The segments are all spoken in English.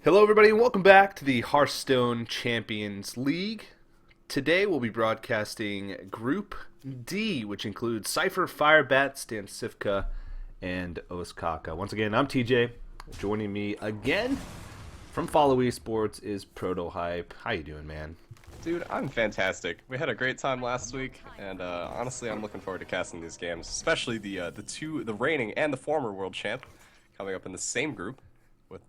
Hello everybody and welcome back to the Hearthstone Champions League. Today we'll be broadcasting Group D, which includes Cipher, Firebat, Sivka, and Oskaka. Once again, I'm TJ. Joining me again from Follow Esports is Protohype. How you doing, man? Dude, I'm fantastic. We had a great time last week, and honestly, I'm looking forward to casting these games, especially the reigning and the former world champ, coming up in the same group with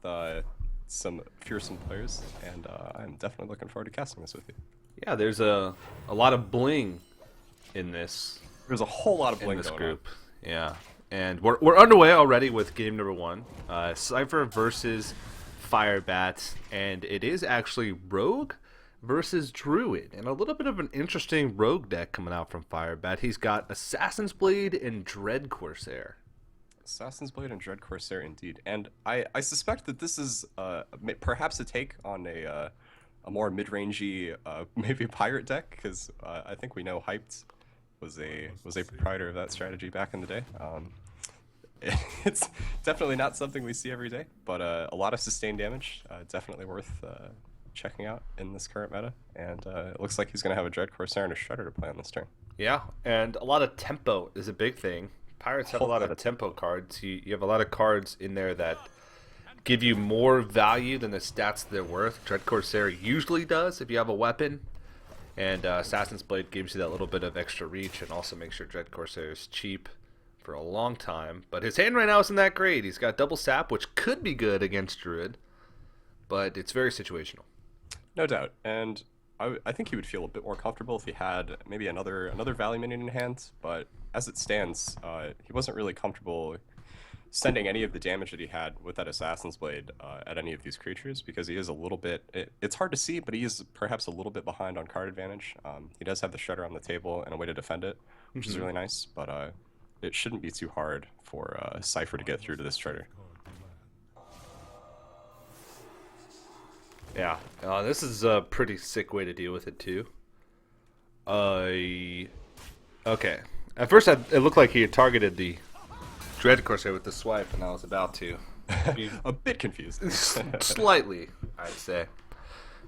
some fearsome players, and I'm definitely looking forward to casting this with you. Yeah, there's a lot of bling in this. There's a whole lot of bling in this going group. Yeah, and we're underway already with game number one. Cipher versus Firebat, and it is actually Rogue versus Druid, and a little bit of an interesting Rogue deck coming out from Firebat. He's got Assassin's Blade and Dread Corsair. Assassin's Blade and Dread Corsair, indeed. And I suspect that this is perhaps a take on a more mid-rangey, maybe pirate deck, because I think we know Hyped was a proprietor of that strategy back in the day. It's definitely not something we see every day, but a lot of sustained damage, definitely worth checking out in this current meta. And it looks like he's going to have a Dread Corsair and a Shredder to play on this turn. Yeah, and a lot of tempo is a big thing. Pirates have a lot of tempo cards. You have a lot of cards in there that give you more value than the stats they're worth. Dread Corsair usually does if you have a weapon, and Assassin's Blade gives you that little bit of extra reach and also makes sure Dread Corsair is cheap for a long time. But his hand right now isn't that great. He's got double sap, which could be good against Druid, but it's very situational. No doubt, and I think he would feel a bit more comfortable if he had maybe another Valley minion in hand, but as it stands, he wasn't really comfortable sending any of the damage that he had with that Assassin's Blade at any of these creatures, because he is a little bit, it's hard to see, but he is perhaps a little bit behind on card advantage. He does have the Shredder on the table and a way to defend it, which is really nice, but it shouldn't be too hard for Cipher to get through to this Shredder. Yeah, this is a pretty sick way to deal with it too. Okay. At first, it looked like he had targeted the Dread Corsair with the swipe, and I was about to be a bit confused. Slightly, I'd say.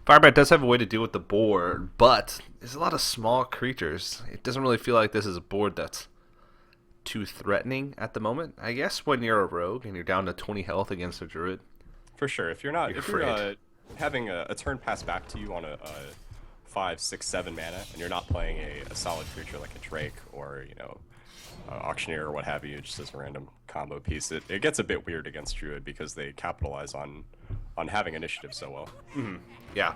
Firebat does have a way to deal with the board, but there's a lot of small creatures. It doesn't really feel like this is a board that's too threatening at the moment. I guess when you're a rogue and you're down to 20 health against a druid. For sure, if you're having a turn pass back to you on a 5, 6, 7 mana, and you're not playing a solid creature like a Drake or, you know, Auctioneer or what have you, just as a random combo piece, it gets a bit weird against Druid because they capitalize on having initiative so well. Yeah.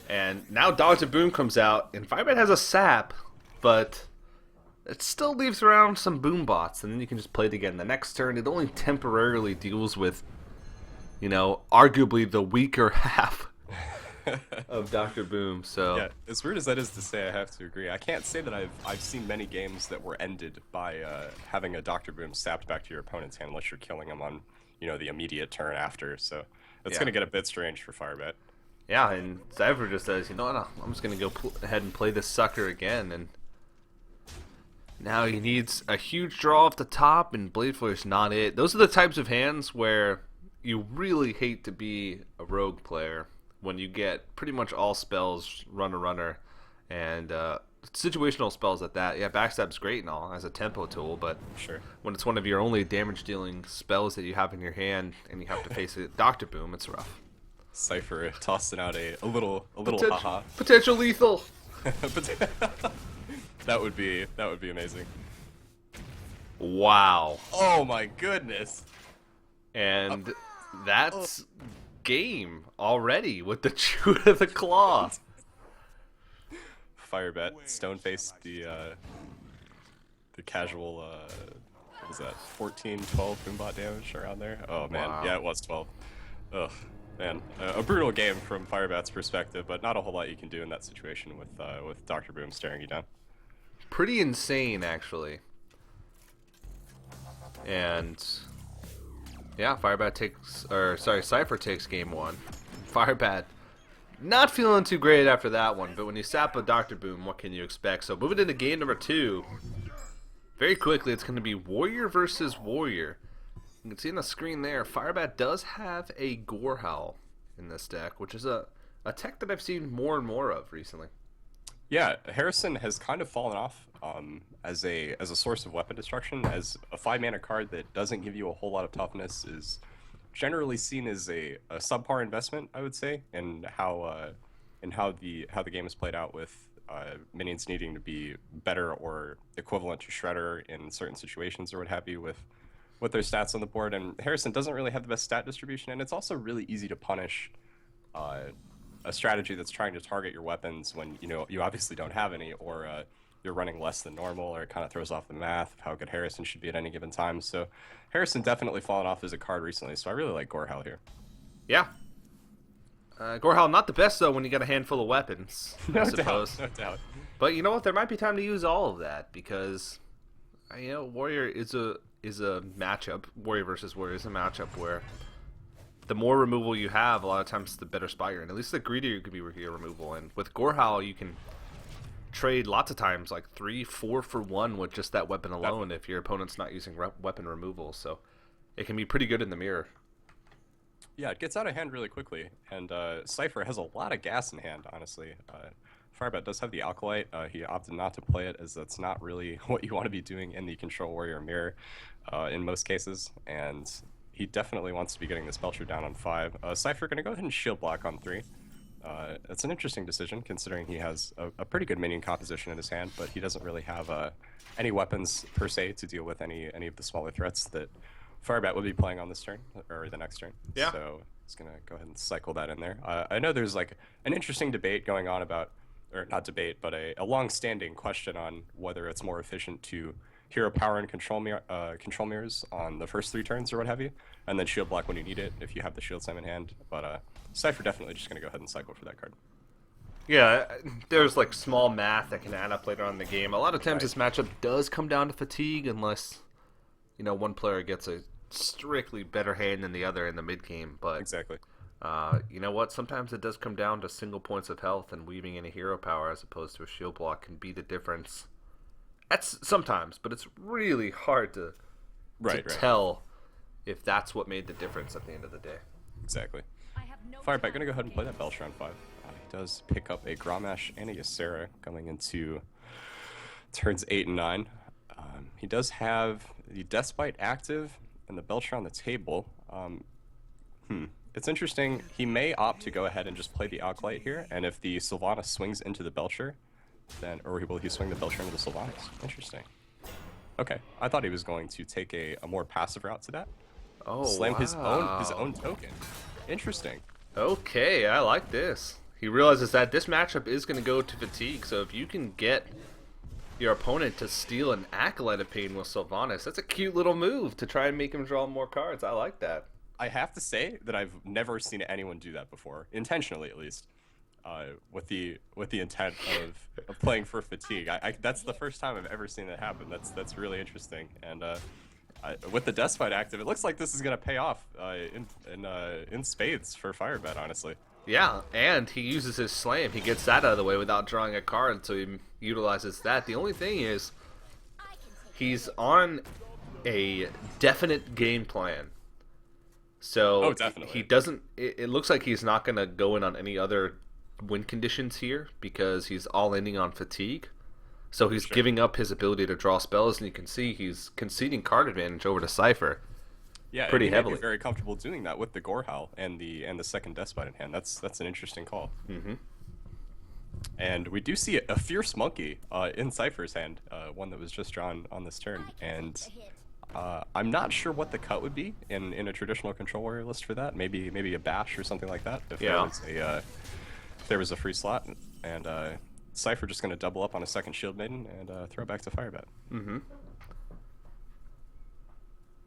And now Dodge and Boom comes out, and Firebat has a sap, but it still leaves around some boom bots, and then you can just play it again the next turn. It only temporarily deals with, you know, arguably the weaker half of Dr. Boom. So yeah, as weird as that is to say, I have to agree. I can't say that I've seen many games that were ended by having a Dr. Boom sapped back to your opponent's hand unless you're killing him on, you know, the immediate turn after. So that's going to get a bit strange for Firebat. Yeah, and Cipher just says, you know what, I'm just going to go ahead and play this sucker again, and now he needs a huge draw off the top, and Blade Flare's not it. Those are the types of hands where you really hate to be a rogue player when you get pretty much all spells runner, and situational spells at that. Yeah, Backstab's great and all as a tempo tool, but sure, when it's one of your only damage-dealing spells that you have in your hand and you have to face it, Dr. Boom, it's rough. Cipher tossing out a little haha. Potential lethal. That would be amazing. Wow. Oh my goodness. And that's game already with the Chew of the Claw. Firebat stone-faced the casual what was that, 14, 12 boombot damage around there? Oh man, wow. Yeah, it was 12. Ugh, man, a brutal game from Firebat's perspective, but not a whole lot you can do in that situation with Dr. Boom staring you down. Pretty insane, actually. And yeah, Cipher takes game one. Firebat not feeling too great after that one, but when you sap a Dr. Boom, what can you expect? So moving into game number two, very quickly, it's going to be Warrior versus Warrior. You can see on the screen there, Firebat does have a Gorehowl. in this deck, which is a tech that I've seen more and more of recently. Yeah, Harrison has kind of fallen off as a source of weapon destruction. As a 5-mana card that doesn't give you a whole lot of toughness is generally seen as a subpar investment, I would say, in how the game is played out with minions needing to be better or equivalent to Shredder in certain situations or what have you with their stats on the board. And Harrison doesn't really have the best stat distribution, and it's also really easy to punish a strategy that's trying to target your weapons when you obviously don't have any, or you're running less than normal, or it kind of throws off the math of how good Harrison should be at any given time. So Harrison definitely fallen off as a card recently, so I really like Gorehal here. Yeah. Gorehal, not the best, though, when you got a handful of weapons, No I suppose. doubt, no doubt. But you know what? There might be time to use all of that, because Warrior is a matchup. Warrior versus Warrior is a matchup where the more removal you have, a lot of times the better spot you're in. At least the greedier you can be with your removal. And with Gorehal, you can trade lots of times, like 3-4 for 1 with just that weapon alone if your opponent's not using weapon removal. So it can be pretty good in the mirror. Yeah, it gets out of hand really quickly, and Cipher has a lot of gas in hand, honestly. Firebat does have the Alkalite. He opted not to play it, as that's not really what you want to be doing in the Control Warrior mirror in most cases, and he definitely wants to be getting this Belcher down on 5. Cipher going to go ahead and shield block on 3. It's an interesting decision, considering he has a pretty good minion composition in his hand, but he doesn't really have any weapons, per se, to deal with any of the smaller threats that Firebat would be playing on this turn, or the next turn. Yeah. So he's going to go ahead and cycle that in there. I know there's like an interesting debate going on about, or not debate, but a long-standing question on whether it's more efficient to hero power and control mirrors on the first 3 turns or what have you, and then shield block when you need it if you have the shield slam in hand. But Cipher definitely just going to go ahead and cycle for that card. Yeah, there's like small math that can add up later on in the game. A lot of times this matchup does come down to fatigue, unless one player gets a strictly better hand than the other in the mid game. But Exactly. you know what? Sometimes it does come down to single points of health, and weaving in a hero power as opposed to a shield block can be the difference. That's sometimes, but it's really hard to tell if that's what made the difference at the end of the day. Exactly. Firebat going to go ahead and play that Belcher on 5. He does pick up a Grommash and a Ysera going into turns 8 and 9. He does have the Deathbite active and the Belcher on the table. It's interesting. He may opt to go ahead and just play the Alkalite here, and if the Sylvanas swings into the Belcher, then, or will he swing the Belcher into the Sylvanas? Interesting. Okay, I thought he was going to take a more passive route to that. Oh, Slam wow. his own token. Interesting. Okay, I like this. He realizes that this matchup is going to go to fatigue, so if you can get your opponent to steal an Acolyte of Pain with Sylvanas, that's a cute little move to try and make him draw more cards. I like that. I have to say that I've never seen anyone do that before, intentionally at least, with the intent of playing for fatigue. That's the first time I've ever seen that happen. That's really interesting. And with the Deathbite active, it looks like this is gonna pay off in spades for Firebat, honestly. Yeah, and he uses his slam. He gets that out of the way without drawing a card, so he utilizes that. The only thing is, he's on a definite game plan. So definitely. he doesn't. It looks like he's not going to go in on any other win conditions here because he's all ending on fatigue. So he's giving up his ability to draw spells, and you can see he's conceding card advantage over to Cipher. Yeah, pretty and he heavily. Might be very comfortable doing that with the Gorehowl and the second Deathbite in hand. That's an interesting call. Mm-hmm. And we do see a Fierce Monkey in Cipher's hand, one that was just drawn on this turn. And I'm not sure what the cut would be in a traditional Control Warrior list for that. Maybe a Bash or something like that. If there was a free slot, and Cipher just going to double up on a second Shield Maiden and throw back to Firebat. Mm-hmm.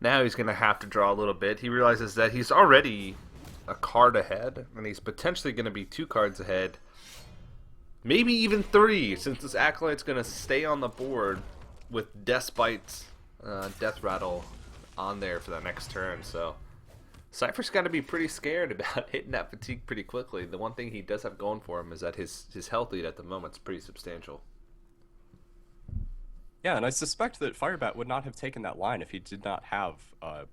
Now he's going to have to draw a little bit. He realizes that he's already a card ahead, and he's potentially going to be 2 cards ahead. Maybe even 3, since this Acolyte's going to stay on the board with Deathbite's Death Rattle on there for the next turn. So Cipher's got to be pretty scared about hitting that fatigue pretty quickly. The one thing he does have going for him is that his health lead at the moment is pretty substantial. Yeah, and I suspect that Firebat would not have taken that line if he did not have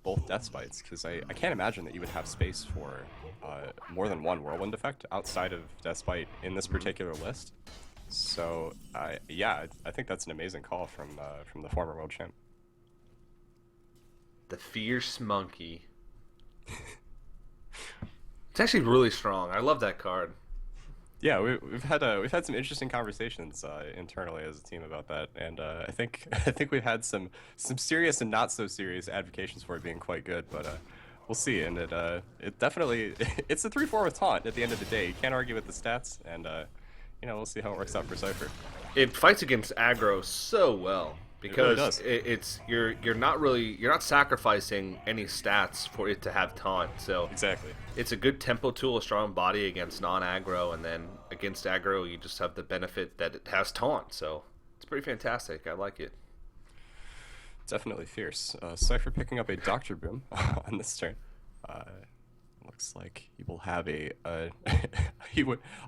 both Death Spites, because I can't imagine that you would have space for more than one Whirlwind effect outside of Death Spite in this particular list. So, yeah, I think that's an amazing call from the former world champ. The Fierce Monkey. It's actually really strong. I love that card. Yeah, we've had some interesting conversations internally as a team about that, and I think I think we've had some serious and not so serious advocations for it being quite good, but we'll see. And it definitely it's a 3/4 with taunt at the end of the day. You can't argue with the stats, and you know, we'll see how it works out for Cipher. It fights against aggro so well because It really you're not sacrificing any stats for it to have taunt. So exactly. it's a good tempo tool, a strong body against non-aggro, and then against aggro you just have the benefit that it has taunt. So it's pretty fantastic. I like it. Definitely fierce. Cipher picking up a Dr. Boom on this turn. Looks like he will have a I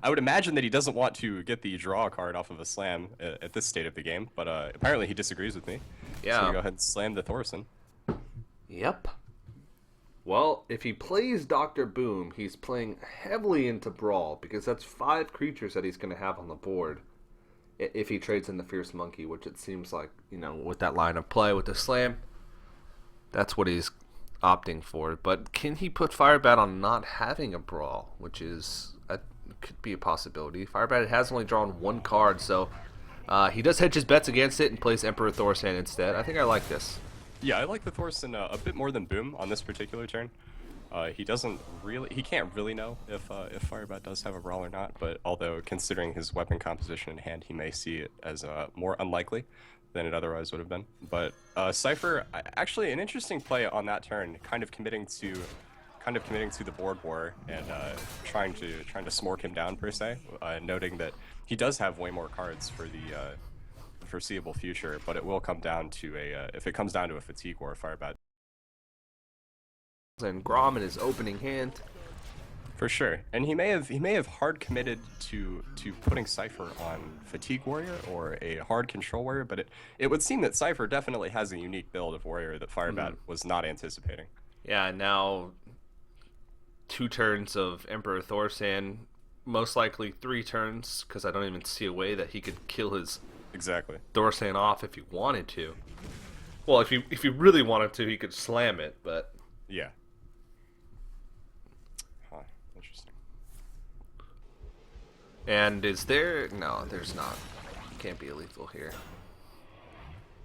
would imagine that he doesn't want to get the draw card off of a slam at this state of the game, but apparently he disagrees with me. Yeah. So we go ahead and slam the Thorson. Yep. Well, if he plays Dr. Boom, he's playing heavily into Brawl, because that's 5 creatures that he's going to have on the board if he trades in the Fierce Monkey, which it seems like, you know, with that line of play with the slam, that's what he's opting for. But can he put Firebat on not having a Brawl, which is could be a possibility. Firebat has only drawn 1 card, so he does hedge his bets against it and plays Emperor Thorsan instead. I think I like this. Yeah, I like the Thorson a bit more than Boom on this particular turn. He can't really know if Firebat does have a Brawl or not, but although considering his weapon composition in hand, he may see it as more unlikely than it otherwise would have been. But Cipher, actually an interesting play on that turn, kind of committing to the board war and trying to smork him down per se, noting that he does have way more cards for the foreseeable future, but it will come down to if it comes down to a fatigue war, Firebat. And Grom in his opening hand. For sure, and he may have hard committed to putting Cipher on Fatigue Warrior or a hard Control Warrior, but it would seem that Cipher definitely has a unique build of Warrior that Firebat was not anticipating. Yeah, now 2 turns of Emperor Thorsan, most likely 3 turns, because I don't even see a way that he could kill his Thorsan off if he wanted to. Well, if he really wanted to, he could slam it, but yeah. Huh, interesting. And is there? No, there's not. Can't be a lethal here.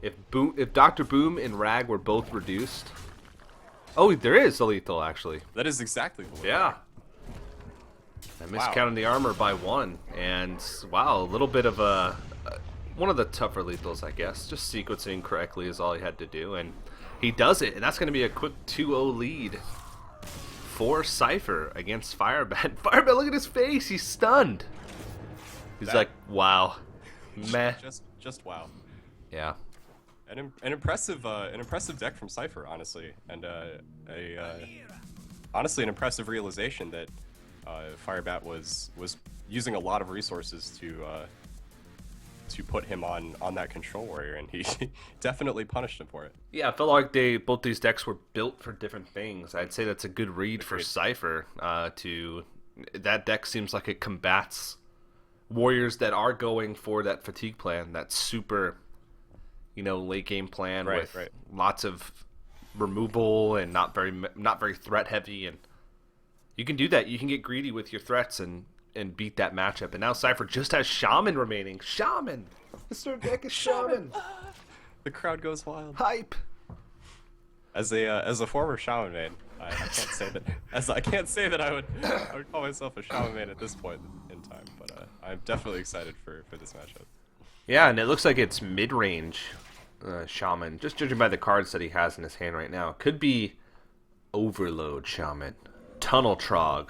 If Dr. Boom and Rag were both reduced. Oh, there is a lethal actually. That is exactly the way. Yeah. I miscounted the armor by 1, and wow, a little bit of one of the tougher lethals, I guess. Just sequencing correctly is all he had to do, and he does it, and that's going to be a quick 2-0 lead for Cipher against Firebat. Firebat, look at his face, he's stunned. He's like, wow, meh. Just wow. Yeah. An impressive deck from Cipher, honestly, and honestly an impressive realization that Firebat was using a lot of resources to put him on that Control Warrior, and he definitely punished him for it. Yeah, I felt like both these decks were built for different things. I'd say that's a good read for Cipher. That deck seems like it combats warriors that are going for that fatigue plan, that super, late game plan with lots of removal and not very threat heavy, and you can do that. You can get greedy with your threats and beat that matchup. And now Cipher just has Shaman remaining. Shaman! This third deck is Shaman! The crowd goes wild. Hype! As a former Shaman main, I can't say that I would call myself a Shaman main at this point in time, but I'm definitely excited for this matchup. Yeah, and it looks like it's mid-range Shaman, just judging by the cards that he has in his hand right now. Could be Overload Shaman, Tunnel Trog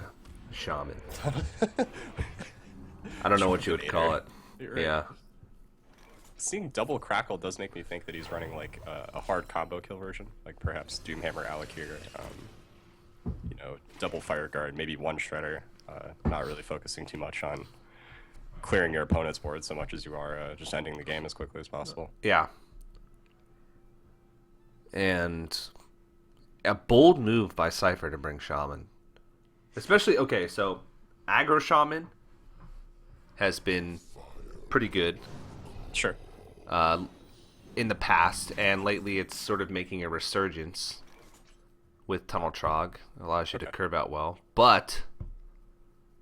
Shaman. I don't know what you would call it. Right. Yeah. Seeing Double Crackle does make me think that he's running like a hard combo kill version, like perhaps Doomhammer Allocator, double Fire Guard, maybe one Shredder. Not really focusing too much on clearing your opponent's board so much as you are just ending the game as quickly as possible. Yeah. and a bold move by Cipher to bring Shaman. Especially, okay, so aggro Shaman has been pretty good Sure. in the past, and lately it's sort of making a resurgence with Tunnel Trog. It allows you to curve out well. But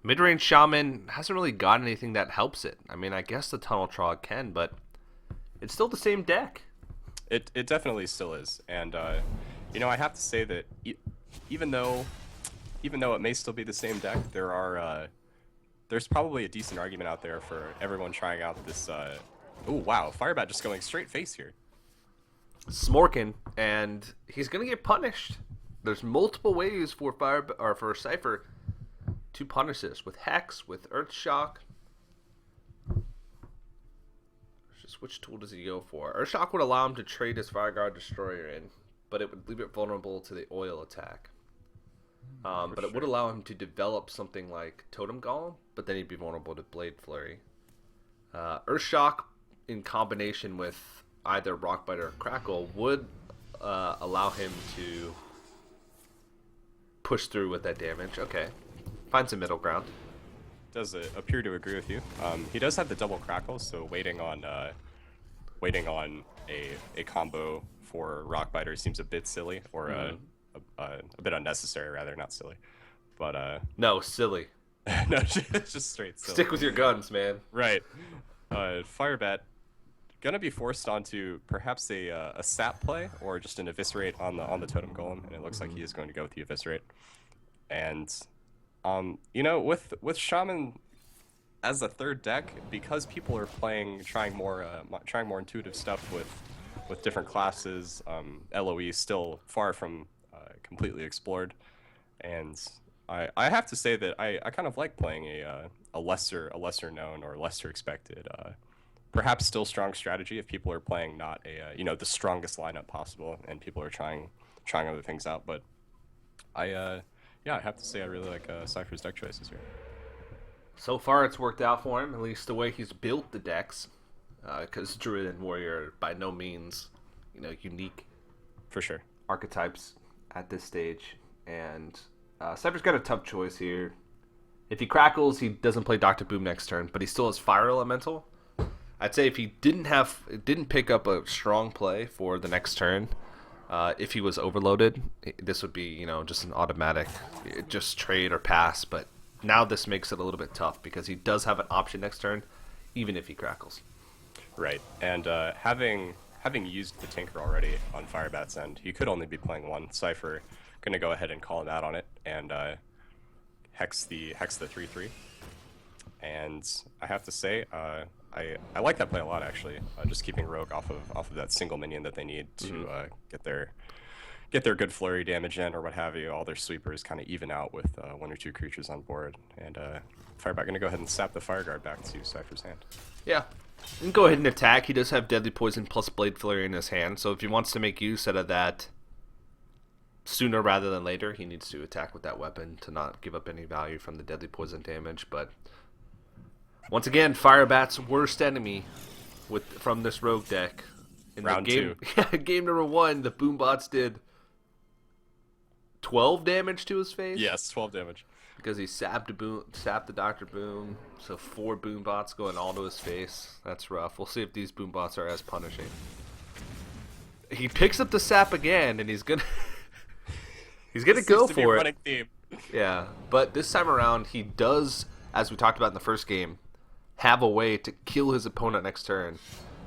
mid-range Shaman hasn't really got anything that helps it. I mean, I guess the Tunnel Trog can, but it's still the same deck. It definitely still is, and you know, I have to say that even though it may still be the same deck, there's probably a decent argument out there for everyone trying out this. Oh wow, Firebat just going straight face here. Smorkin, and he's gonna get punished. There's multiple ways for for Cipher to punish this with Hex, with Earthshock. Just which tool does he go for? Earthshock would allow him to trade his Fireguard Destroyer in, but it would leave it vulnerable to the oil attack. But it would allow him to develop something like Totem Golem, but then he'd be vulnerable to Blade Flurry. Earthshock, in combination with either Rockbite or Crackle, would allow him to push through with that damage. Okay, find some middle ground. Does appear to agree with you. He does have the double Crackle, so waiting on a combo for Rockbiter seems a bit silly, or a bit unnecessary, rather, not silly. But no, silly. No, just straight silly. Stick with your guns, man. Right. Firebat gonna be forced onto perhaps a sap play or just an eviscerate on the Totem Golem, and it looks like he is going to go with the eviscerate. And you know, with Shaman as a third deck, because people are trying more intuitive stuff with different classes, LOE is still far from completely explored, and I have to say that I kind of like playing a lesser known or lesser expected, perhaps still strong strategy if people are playing not you know, the strongest lineup possible and people are trying other things out. But yeah, I have to say I really like Cypher's deck choices here. So far, it's worked out for him, at least the way he's built the decks, because Druid and Warrior are by no means, you know, unique For sure. archetypes at this stage. And Cypher's got a tough choice here. If he crackles, he doesn't play Dr. Boom next turn, but he still has Fire Elemental. I'd say if he didn't pick up a strong play for the next turn, if he was overloaded, this would be, you know, just an automatic, just trade or pass. But now this makes it a little bit tough because he does have an option next turn, even if he crackles. Right, and having used the Tinker already on Firebat's end, he could only be playing one. Cipher gonna go ahead and call him out on it and hex the 3/3. And I have to say, I like that play a lot, actually. Just keeping Rogue off of that single minion that they need to get their good flurry damage in or what have you. All their sweepers kind of even out with one or two creatures on board. And Firebat gonna go ahead and sap the Fireguard back to Cypher's hand. Yeah. You can go ahead and attack. He does have Deadly Poison plus Blade Flurry in his hand, so if he wants to make use out of that sooner rather than later, he needs to attack with that weapon to not give up any value from the Deadly Poison damage. But once again, Firebat's worst enemy from this Rogue deck. In Round game, 2. Game number 1, the Boombots did 12 damage to his face. Yes, 12 damage. Because he sapped the Dr. Boom, so 4 Boombots going all to his face. That's rough. We'll see if these Boombots are as punishing. He picks up the sap again, and he's gonna go for it. Theme. Yeah, but this time around, he does, as we talked about in the first game, have a way to kill his opponent next turn,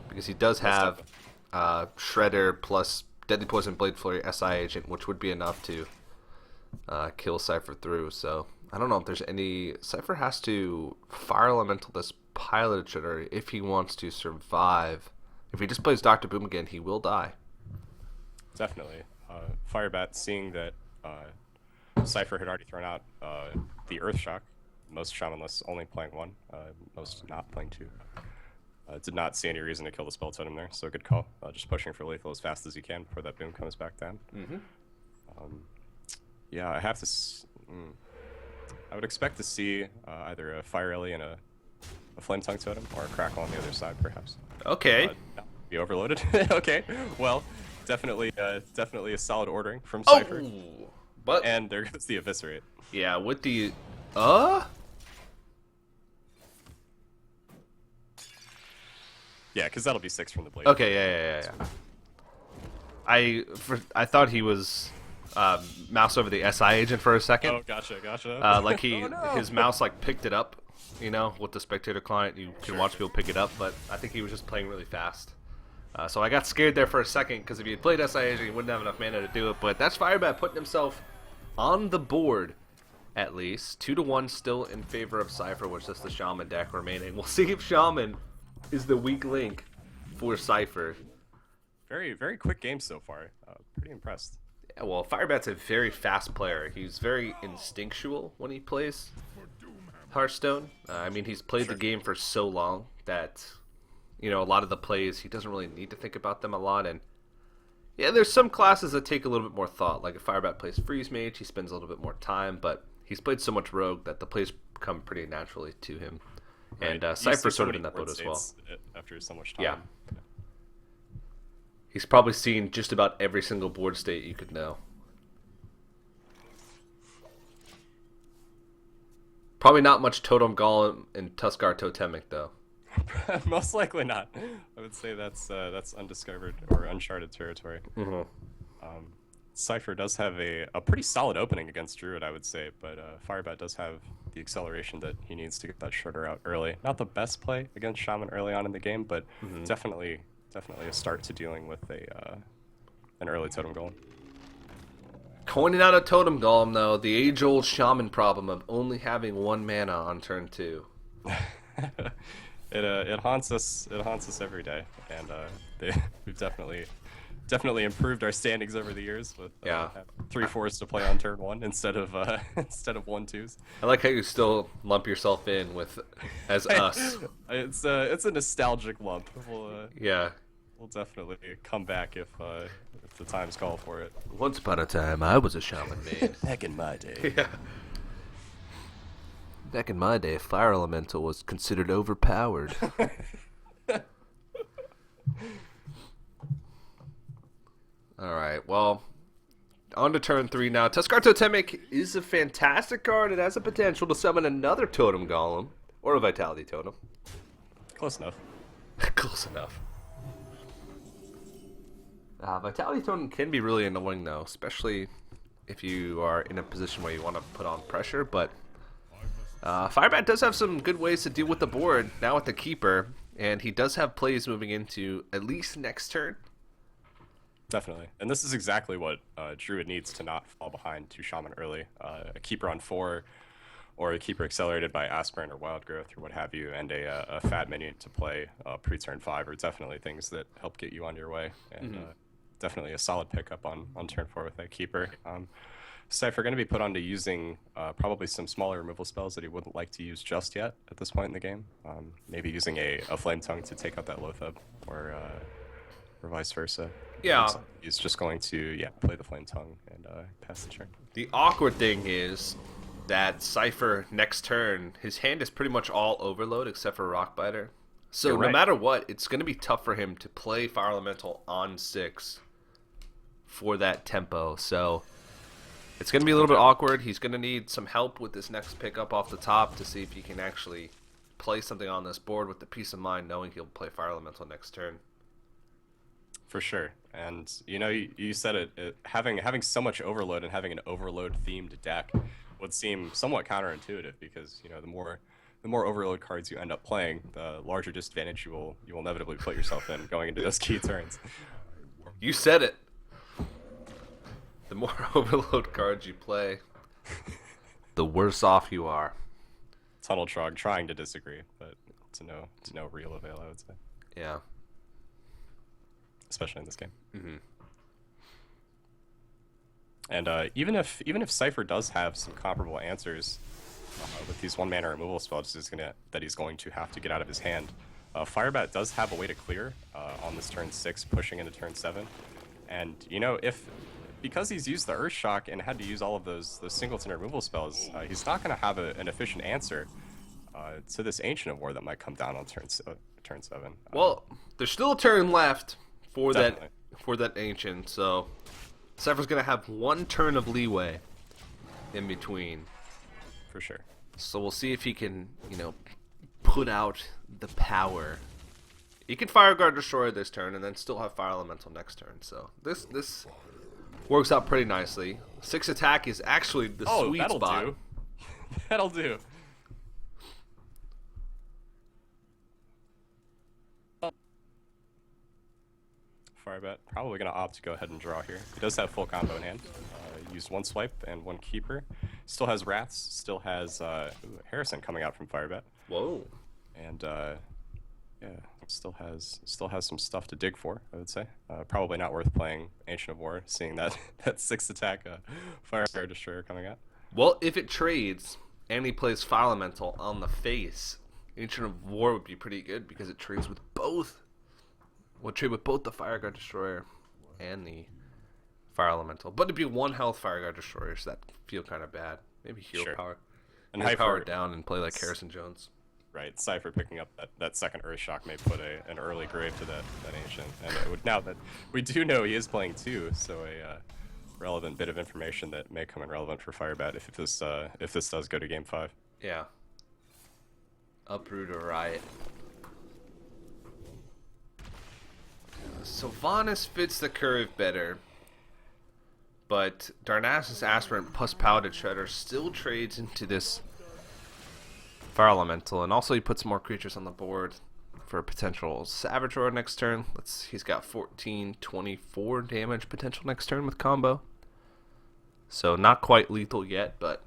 because he does have Shredder plus Deadly Poison Blade Flurry SI Agent, which would be enough to kill Cipher through. So I don't know if there's any. Cipher has to Fire Elemental this Pilot Shredder if he wants to survive. If he just plays Dr. Boom again, he will die. Definitely. Firebat, seeing that Cipher had already thrown out the Earthshock, most Shamanless only playing 1, most not playing 2. Did not see any reason to kill the Spell Totem there, so good call. Just pushing for lethal as fast as you can before that boom comes back down. Yeah, I have to. I would expect to see either a Fire Ellie and a Flame Tongue Totem, or a Crackle on the other side, perhaps. Okay. Be overloaded. Okay. Well, Definitely a solid ordering from Oh, Cipher. but And there goes the eviscerate. yeah, with the Yeah, because that'll be 6 from the blade. okay, yeah. I thought he was mouse over the SI agent for a second. Oh, gotcha. Like Oh, no. his mouse like picked it up, you know, with the spectator client. You can watch people pick it up, but I think he was just playing really fast. So I got scared there for a second because if he had played SI agent, he wouldn't have enough mana to do it. But that's Firebat putting himself on the board, at least 2-1 still in favor of Cipher, which is the Shaman deck remaining. We'll see if Shaman is the weak link for Cipher. Very quick game so far. Pretty impressed. Yeah, well, Firebat's a very fast player. He's very instinctual when he plays Hearthstone. I mean, he's played the game for so long that, you know, a lot of the plays, he doesn't really need to think about them a lot. And yeah, there's some classes that take a little bit more thought. Like if Firebat plays Freeze Mage, he spends a little bit more time, but he's played so much Rogue that the plays come pretty naturally to him. Right. And Cypher's sort of in that boat as well. After so much time. Yeah. He's probably seen just about every single board state you could know. Probably not much Totem Golem and Tuskar Totemic, though. Most likely not. I would say that's undiscovered or uncharted territory. Mm-hmm. Cipher does have a pretty solid opening against Druid, I would say, but Firebat does have the acceleration that he needs to get that shredder out early. Not the best play against Shaman early on in the game, but definitely a start to dealing with an early Totem Golem. Coining out a Totem Golem, though, the age-old Shaman problem of only having 1 mana on turn 2. It haunts us every day, and we've definitely improved our standings over the years with 3/4s to play on turn 1 instead of 1/2s. I like how you still lump yourself in with as us. It's a nostalgic lump. We'll definitely come back if the times call for it. Once upon a time, I was a Shaman main. Back in my day. Yeah. Back in my day, Fire Elemental was considered overpowered. Alright, well, on to turn 3 now. Tuskar Totemic is a fantastic card. It has the potential to summon another Totem Golem, or a Vitality Totem. Close enough. Close enough. Vitality Totem can be really annoying, though, especially if you are in a position where you want to put on pressure, but Firebat does have some good ways to deal with the board now with the Keeper, and he does have plays moving into at least next turn. Definitely. And this is exactly what Druid needs to not fall behind to Shaman early. A Keeper on 4, or a Keeper accelerated by Aspirant or Wild Growth or what have you, and a Fat minion to play pre-turn 5 are definitely things that help get you on your way. And definitely a solid pickup on turn 4 with that Keeper. Cipher going to be put on to using probably some smaller removal spells that he wouldn't like to use just yet at this point in the game. Maybe using a Flame Tongue to take out that Loatheb, or vice versa. Yeah. He's just going to play the Flame Tongue and pass the turn. The awkward thing is that Cipher next turn, his hand is pretty much all Overload except for Rockbiter. So no matter what, it's going to be tough for him to play Fire Elemental on 6 for that tempo. So it's going to be a little bit awkward. He's going to need some help with this next pickup off the top to see if he can actually play something on this board with the peace of mind knowing he'll play Fire Elemental next turn. For sure. And you know, you said it having so much overload and having an overload themed deck would seem somewhat counterintuitive, because you know the more overload cards you end up playing, the larger disadvantage you will inevitably put yourself in going into those key turns. You said it. The more overload cards you play, the worse off you are. Tunnel Trog trying to disagree, but to no real avail, I would say. Yeah. Especially in this game. And even if Cipher does have some comparable answers with these 1-mana removal spells that he's going to have to get out of his hand, Firebat does have a way to clear on this turn 6, pushing into turn 7. And you know, because he's used the Earthshock and had to use all of those singleton removal spells, he's not going to have an efficient answer to this Ancient of War that might come down on turn 7. Well, there's still a turn left for Definitely. for that Ancient, so Cypher's going to have one turn of leeway in between. For sure. So we'll see if he can, put out the power. He can Fire Guard Destroyer this turn and then still have Fire Elemental next turn. So this works out pretty nicely. 6 attack is actually the sweet that'll spot. Do. That'll do. Firebat probably going to opt to go ahead and draw here. He does have full combo in hand. Use 1 swipe and 1 keeper. Still has Wraths. Still has Harrison coming out from Firebat. Whoa. And yeah, still has some stuff to dig for, I would say. Probably not worth playing Ancient of War, seeing that 6 attack Fire Destroyer coming out. Well, if it trades and he plays Fire Elemental on the face, Ancient of War would be pretty good because it trades with both. We'll trade with both the Fire Guard Destroyer and the Fire Elemental. But it'd be 1 health Fire Guard Destroyer, so that feel kind of bad. Maybe Hero Sure. Power. And Hero Power down and play like Harrison Jones. Right, Cipher picking up that second Earth Shock may put an early grave to that Ancient. And it would, now that we do know he is playing 2, so a relevant bit of information that may come in relevant for Firebat if this does go to Game 5. Yeah. Uproot or Riot. Sylvanas fits the curve better, but Darnassus Aspirant plus Paladin Shredder still trades into this Fire Elemental, and also he puts more creatures on the board for a potential Savage Roar next turn. He's got 14, 24 damage potential next turn with combo. So not quite lethal yet, but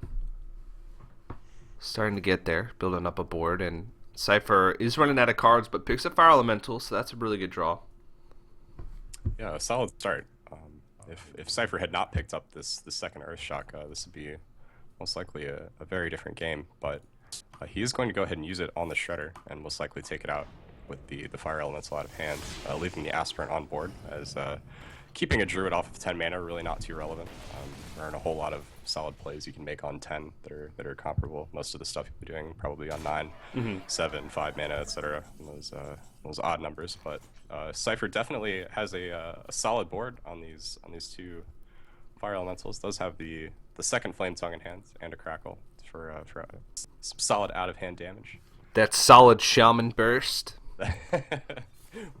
starting to get there, building up a board, and Cipher is running out of cards, but picks up Fire Elemental, so that's a really good draw. Yeah, a solid start. If Cipher had not picked up this second Earth Shock, this would be most likely a very different game. But he is going to go ahead and use it on the Shredder and most likely take it out with the Fire Elemental out of hand, leaving the Aspirant on board, as keeping a Druid off of 10 mana really not too relevant. There aren't a whole lot of solid plays you can make on 10 that are comparable. Most of the stuff you'll be doing probably on 9, 7, 5 mana, etc. Those odd numbers, but Cipher definitely has a solid board on these 2 Fire Elementals. Does have the second Flame Tongue in hand and a Crackle for some solid out of hand damage. That solid Shaman Burst.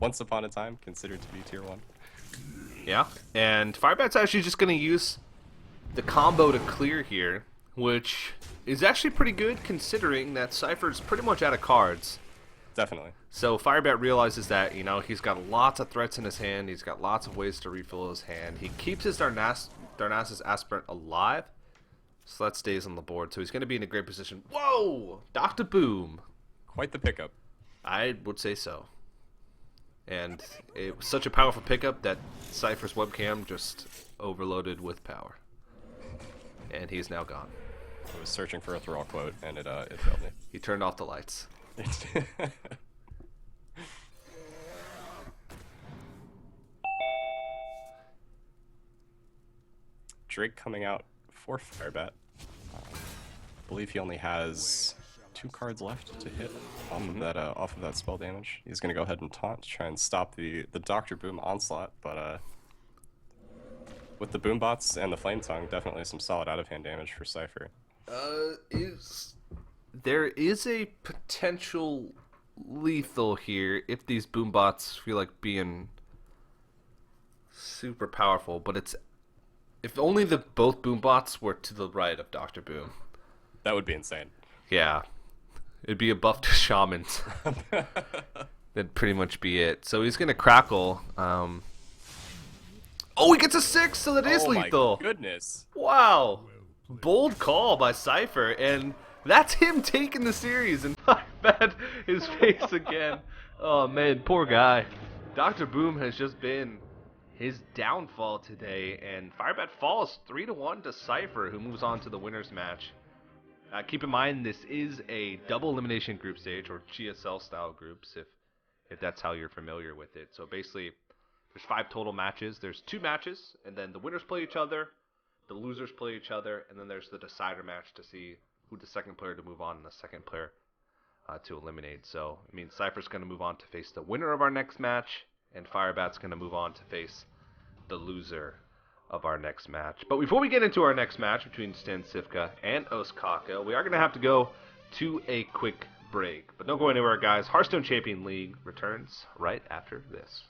Once upon a time, considered to be tier 1. Yeah, and Firebat's actually just going to use the combo to clear here, which is actually pretty good considering that Cipher's pretty much out of cards. Definitely. So Firebat realizes that, he's got lots of threats in his hand, he's got lots of ways to refill his hand. He keeps his Darnassus Aspirant alive, so that stays on the board. So he's going to be in a great position. Whoa! Dr. Boom! Quite the pickup. I would say so. And it was such a powerful pickup that Cypher's webcam just overloaded with power. And he's now gone. I was searching for a Thrall quote, and it failed me. He turned off the lights. Drake coming out for Firebat. I believe he only has 2 cards left to hit off of that spell damage. He's going to go ahead and taunt to try and stop the Dr. Boom onslaught, but with the Boom Bots and the Flame Tongue, definitely some solid out of hand damage for Cipher. There is a potential lethal here if these Boom Bots feel like being super powerful, but it's if only both Boom Bots were to the right of Dr. Boom. That would be insane. Yeah. It'd be a buff to Shamans. That'd pretty much be it. So he's going to Crackle. Oh, he gets a 6, so that is lethal. Oh my goodness. Wow. Bold call by Cipher, and that's him taking the series, and Firebat his face again. Oh, man, poor guy. Dr. Boom has just been his downfall today, and Firebat falls 3-1 to Cipher, who moves on to the winner's match. Keep in mind, this is a double elimination group stage, or GSL style groups, if that's how you're familiar with it. So basically, there's 5 total matches. There's 2 matches, and then the winners play each other, the losers play each other, and then there's the decider match to see who the second player to move on and the second player to eliminate. So it means Cypher's going to move on to face the winner of our next match, and Firebat's going to move on to face the loser of our next match. But before we get into our next match between Stan Cifka and Oskaka, we are going to have to go to a quick break. But don't go anywhere, guys. Hearthstone Champion League returns right after this.